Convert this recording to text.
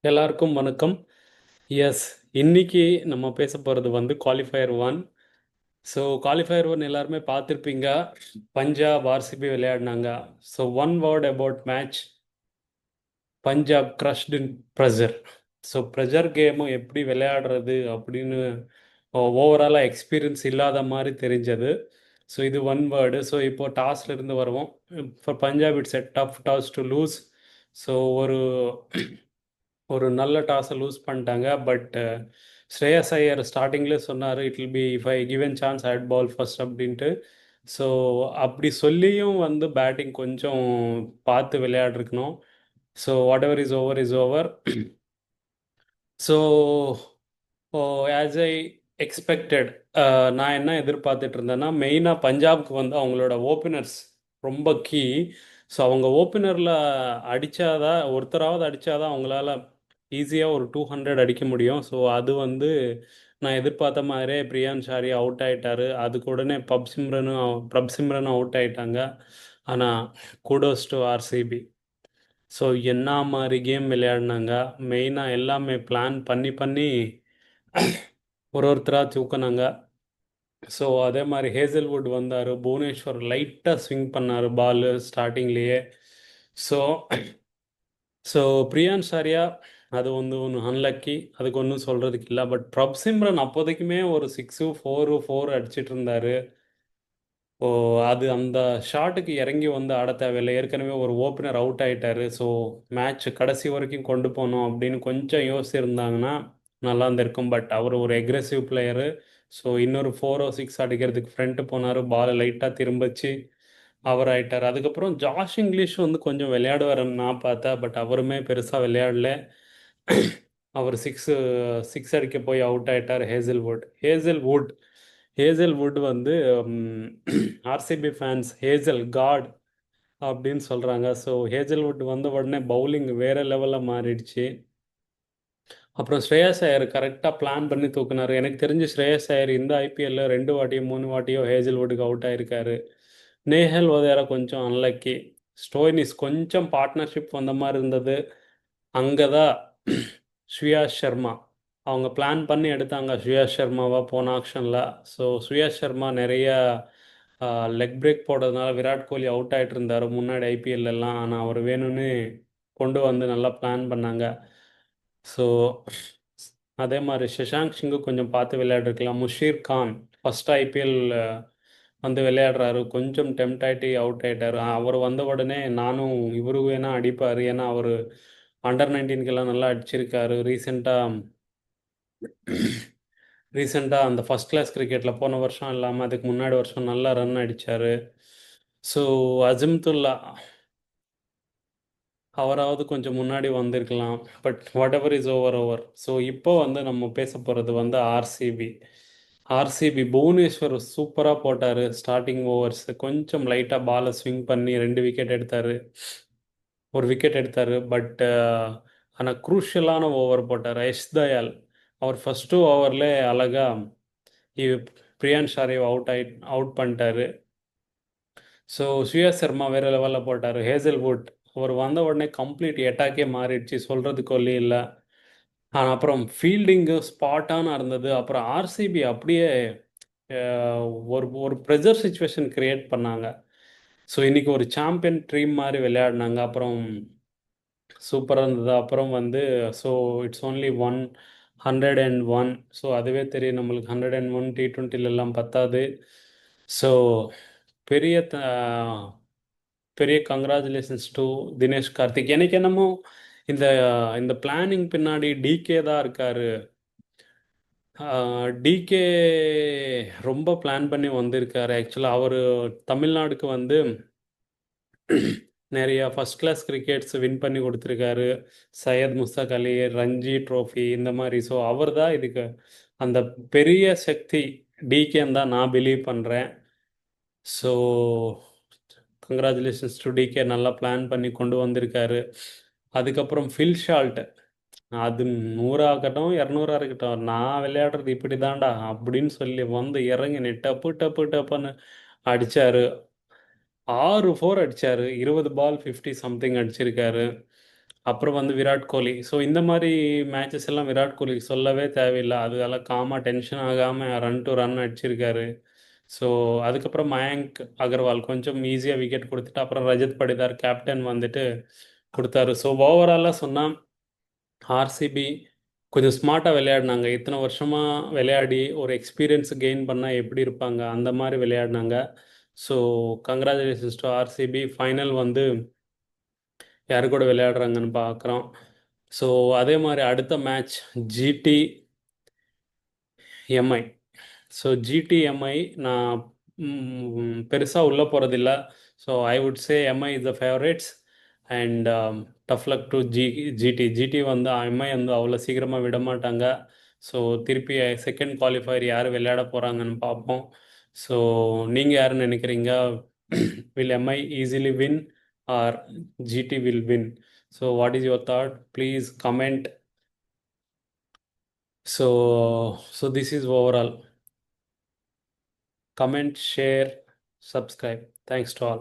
எல்லாருக்கும் வணக்கம். எஸ், இன்னைக்கு நம்ம பேச போகிறது வந்து qualifier one. So qualifier one எல்லாருமே பார்த்துருப்பீங்க. பஞ்சாப் ஆர்சிபி விளையாடினாங்க. So one word about match: Punjab crushed in pressure. So pressure கேமும் எப்படி விளையாடுறது அப்படின்னு ஓவராலாக எக்ஸ்பீரியன்ஸ் இல்லாத மாதிரி தெரிஞ்சது. ஸோ இது ஒன் வேர்டு. ஸோ இப்போ டாஸ்ல இருந்து வருவோம். For Punjab it's a tough toss to lose. So ஒரு ஒரு நல்ல டாஸை லூஸ் பண்ணிட்டாங்க. பட் ஸ்ரேயஸ் ஐயர் ஸ்டார்டிங்லேயே சொன்னார், it will be if I given chance I'd bowl first அப்படின்ட்டு. ஸோ அப்படி சொல்லியும் வந்து பேட்டிங் கொஞ்சம் பார்த்து விளையாடிருக்கணும். So whatever is over is over. So as I expected, நான் என்ன எதிர்பார்த்துட்டு இருந்தேன்னா, மெயினாக பஞ்சாப்க்கு வந்து அவங்களோட ஓப்பனர்ஸ் ரொம்ப கீ. ஸோ அவங்க ஓப்பனரில் அடித்தாதான், ஒருத்தராவது அடித்தாதான் அவங்களால ஈஸியாக ஒரு 200 அடிக்க முடியும். ஸோ அது வந்து நான் எதிர்பார்த்த மாதிரியே பிரியான் ஷாரி அவுட் ஆயிட்டாரு. அதுக்கு உடனே பிரப் சிம்ரனும் அவுட் ஆயிட்டாங்க. ஆனால் குடோஸ் டு ஆர்சிபி. ஸோ என்ன மாதிரி கேம் விளையாடினாங்க. மெயினாக எல்லாமே பிளான் பண்ணி பண்ணி ஒருத்தராக தூக்குனாங்க. ஸோ அதே மாதிரி ஹேசல்வுட் வந்தார். புவனேஸ்வர் லைட்டாக ஸ்விங் பண்ணார் பால் ஸ்டார்டிங்லேயே. ஸோ ஸோ பிரியான் ஷாரியா அது வந்து ஒன்று அன்லக்கி, அதுக்கு ஒன்றும் சொல்கிறதுக்கு இல்லை. பட் பிரப் சிம்ரன் அப்போதைக்குமே ஒரு 6 4 அடிச்சிட்டு இருந்தார். ஓ, அது அந்த ஷாட்டுக்கு இறங்கி வந்து ஆட தேவையில்லை. ஏற்கனவே ஒரு ஓப்பனர் அவுட் ஆயிட்டாரு. ஸோ மேட்ச் கடைசி வரைக்கும் கொண்டு போகணும் அப்படின்னு கொஞ்சம் யோசிச்சிருந்தாங்கன்னா நல்லா இருந்திருக்கும். பட் அவர் ஒரு எக்ரெசிவ் பிளேயரு. ஸோ இன்னொரு 4 6 அடிக்கிறதுக்கு ஃப்ரண்ட்டு போனார். பாலை லைட்டாக திரும்பிச்சு அவர் ஆயிட்டார். அதுக்கப்புறம் ஜாஷ் இங்கிலீஷ் வந்து கொஞ்சம் விளையாடுவாருன்னு நான் பார்த்தேன். பட் அவருமே பெருசாக விளையாடல. அவர் சிக்ஸ் அடிக்க போய் அவுட் ஆயிட்டார். ஹேசல்வுட் வந்து ஆர்சிபி ஃபேன்ஸ் ஹேசல் காட் அப்படின்னு சொல்கிறாங்க. ஸோ ஹேசல்வுட் வந்த உடனே பவுலிங் வேறு லெவலில் மாறிடுச்சு. அப்புறம் ஸ்ரேயஸ் ஐயர் கரெக்டாக பிளான் பண்ணி தூக்குனார். எனக்கு தெரிஞ்சு ஸ்ரேயஸ் ஐயர் இந்த ஐபிஎல்ல 2 வாட்டியோ 3 வாட்டியோ ஹேசல்வுட்டுக்கு அவுட் ஆயிருக்காரு. நேஹல் வதேரா கொஞ்சம் அன்லக்கி. ஸ்டோயினிஸ் கொஞ்சம் பார்ட்னர்ஷிப் வந்த மாதிரி இருந்தது. அங்கே தான் ஸ்ரேயாஸ் சர்மா அவங்க பிளான் பண்ணி எடுத்தாங்க ஸ்ரேயாஸ் சர்மாவா போன ஆக்ஷனில். ஸோ ஸ்ரேயாஸ் சர்மா நிறைய லெக் பிரேக் போடுறதுனால விராட் கோலி அவுட் ஆகிட்டு இருந்தார் முன்னாடி ஐபிஎல்லாம். ஆனால் அவர் வேணும்னு கொண்டு வந்து நல்லா பிளான் பண்ணாங்க. ஸோ அதே மாதிரி சஷாங்க் சிங்கு கொஞ்சம் பார்த்து விளையாடிருக்கலாம். முஷீர் கான் ஃபர்ஸ்ட் ஐபிஎல் வந்து விளையாடுறாரு. கொஞ்சம் டெம்ட் ஆகிட்டு அவுட் ஆகிட்டார். அவர் வந்த உடனே நானும் இவரு வேணா அடிப்பார், ஏன்னா அவர் அண்டர் 19 நல்லா அடிச்சிருக்காரு. ரீசெண்டாக அந்த ஃபஸ்ட் கிளாஸ் கிரிக்கெட்டில் போன வருஷம் இல்லாமல் அதுக்கு முன்னாடி வருஷம் நல்லா ரன் அடித்தார். ஸோ அஜிம்துல்லா அவராவது கொஞ்சம் முன்னாடி வந்திருக்கலாம். But what ever is over. So இப்போ வந்து நம்ம பேச போகிறது வந்து ஆர்சிபி புவனேஸ்வர் சூப்பராக போட்டார். ஸ்டார்டிங் ஓவர்ஸ் கொஞ்சம் லைட்டாக பாலை ஸ்விங் பண்ணி 2 விக்கெட் எடுத்தார். ஒரு விக்கெட் எடுத்தார். பட் ஆனால் குரூஷியலான ஓவர் போட்டார் யஷ் தயால். அவர் ஃபஸ்ட்டு ஓவர்லே அழகாக பிரியான் ஷாரேவ் அவுட் பண்ணிட்டாரு. ஸோ ஸ்ரேயஸ் சர்மா வேறு லெவலில் போட்டார். ஹேசல்வுட் அவர் வந்த உடனே கம்ப்ளீட் அட்டாக்கே மாறிடுச்சு, சொல்கிறதுக்கு ஒல்லி இல்லை. ஆனால் அப்புறம் ஃபீல்டிங்கு ஸ்பாட்டான இருந்தது. அப்புறம் ஆர்சிபி அப்படியே ஒரு ஒரு ப்ரெஷர் சுச்சுவேஷன் கிரியேட் பண்ணாங்க. ஸோ இன்றைக்கி ஒரு சாம்பியன் ட்ரீம் மாதிரி விளையாடினாங்க. அப்புறம் சூப்பராக இருந்தது. அப்புறம் வந்து ஸோ இட்ஸ் ஓன்லி 101. ஸோ அதுவே தெரியும் நம்மளுக்கு 101 T20 பத்தாது. ஸோ பெரிய பெரிய கங்க்ராச்சுலேஷன்ஸ் டு தினேஷ் கார்த்திக். எனக்கு என்னமோ இந்த இந்த பிளானிங் பின்னாடி டிகே தான் இருக்காரு. டிகே ரொம்ப பிளான் பண்ணி வந்திருக்காரு. ஆக்சுவலாக அவர் தமிழ்நாடுக்கு வந்து நிறையா ஃபஸ்ட் கிளாஸ் கிரிக்கெட்ஸ் வின் பண்ணி கொடுத்துருக்காரு. சையத் முஸ்தாக் அலி, ரஞ்சி ட்ரோஃபி இந்த மாதிரி. ஸோ அவர் தான் இதுக்கு அந்த பெரிய சக்தி டிகேன்னு தான் நான் பிலீவ் பண்ணுறேன். ஸோ கங்க்ராச்சுலேஷன்ஸ் டு டிகே, நல்லா பிளான் பண்ணி கொண்டு வந்திருக்காரு. அதுக்கப்புறம் ஃபில் ஷால்ட், அது 100 ஆகட்டும் 200 இருக்கட்டும், நான் விளையாடுறது இப்படி தான்டா அப்படின்னு சொல்லி வந்து இறங்கி டப்பு டப்பு டப்புன்னு அடித்தார். 6 4 அடித்தார். 20 பால் 50 சம்திங் அடிச்சிருக்காரு. அப்புறம் வந்து விராட் கோலி. ஸோ இந்த மாதிரி மேட்சஸ் எல்லாம் விராட் கோலி சொல்லவே தேவையில்லை. அதெல்லாம் காமாக டென்ஷன் ஆகாமல் ரன் டு ரன் அடிச்சிருக்காரு. ஸோ அதுக்கப்புறம் மயங்க் அகர்வால் கொஞ்சம் ஈஸியாக விக்கெட் கொடுத்துட்டு அப்புறம் ரஜத் படிதார் கேப்டன் வந்துட்டு கொடுத்தாரு. ஸோ ஓவராலாக சொன்னால் ஆர்சிபி கொஞ்சம் ஸ்மார்ட்டாக விளையாடினாங்க. இத்தனை வருஷமாக விளையாடி ஒரு எக்ஸ்பீரியன்ஸ் கெயின் பண்ணால் எப்படி இருப்பாங்க அந்த மாதிரி விளையாடினாங்க. So congratulations to RCB. Final வந்து யாரு கூட விளையாடுறாங்கன்னு பார்க்குறோம். ஸோ அதே மாதிரி அடுத்த match GT MI. So GT MI நான் பெருசாக உள்ளே போகிறதில்ல. So I would say MI is the favourites and tough luck to GT வந்து எம்ஐ வந்து அவ்வளோ சீக்கிரமாக விட மாட்டாங்க. ஸோ திருப்பி செகண்ட் குவாலிஃபயர் யார் விளையாட போகிறாங்கன்னு பார்ப்போம். ஸோ நீங்கள் யாருன்னு நினைக்கிறீங்க? Will MI easily win or GT will win? So what is your thought? Please comment. So this is overall. Comment, share, subscribe. Thanks to all.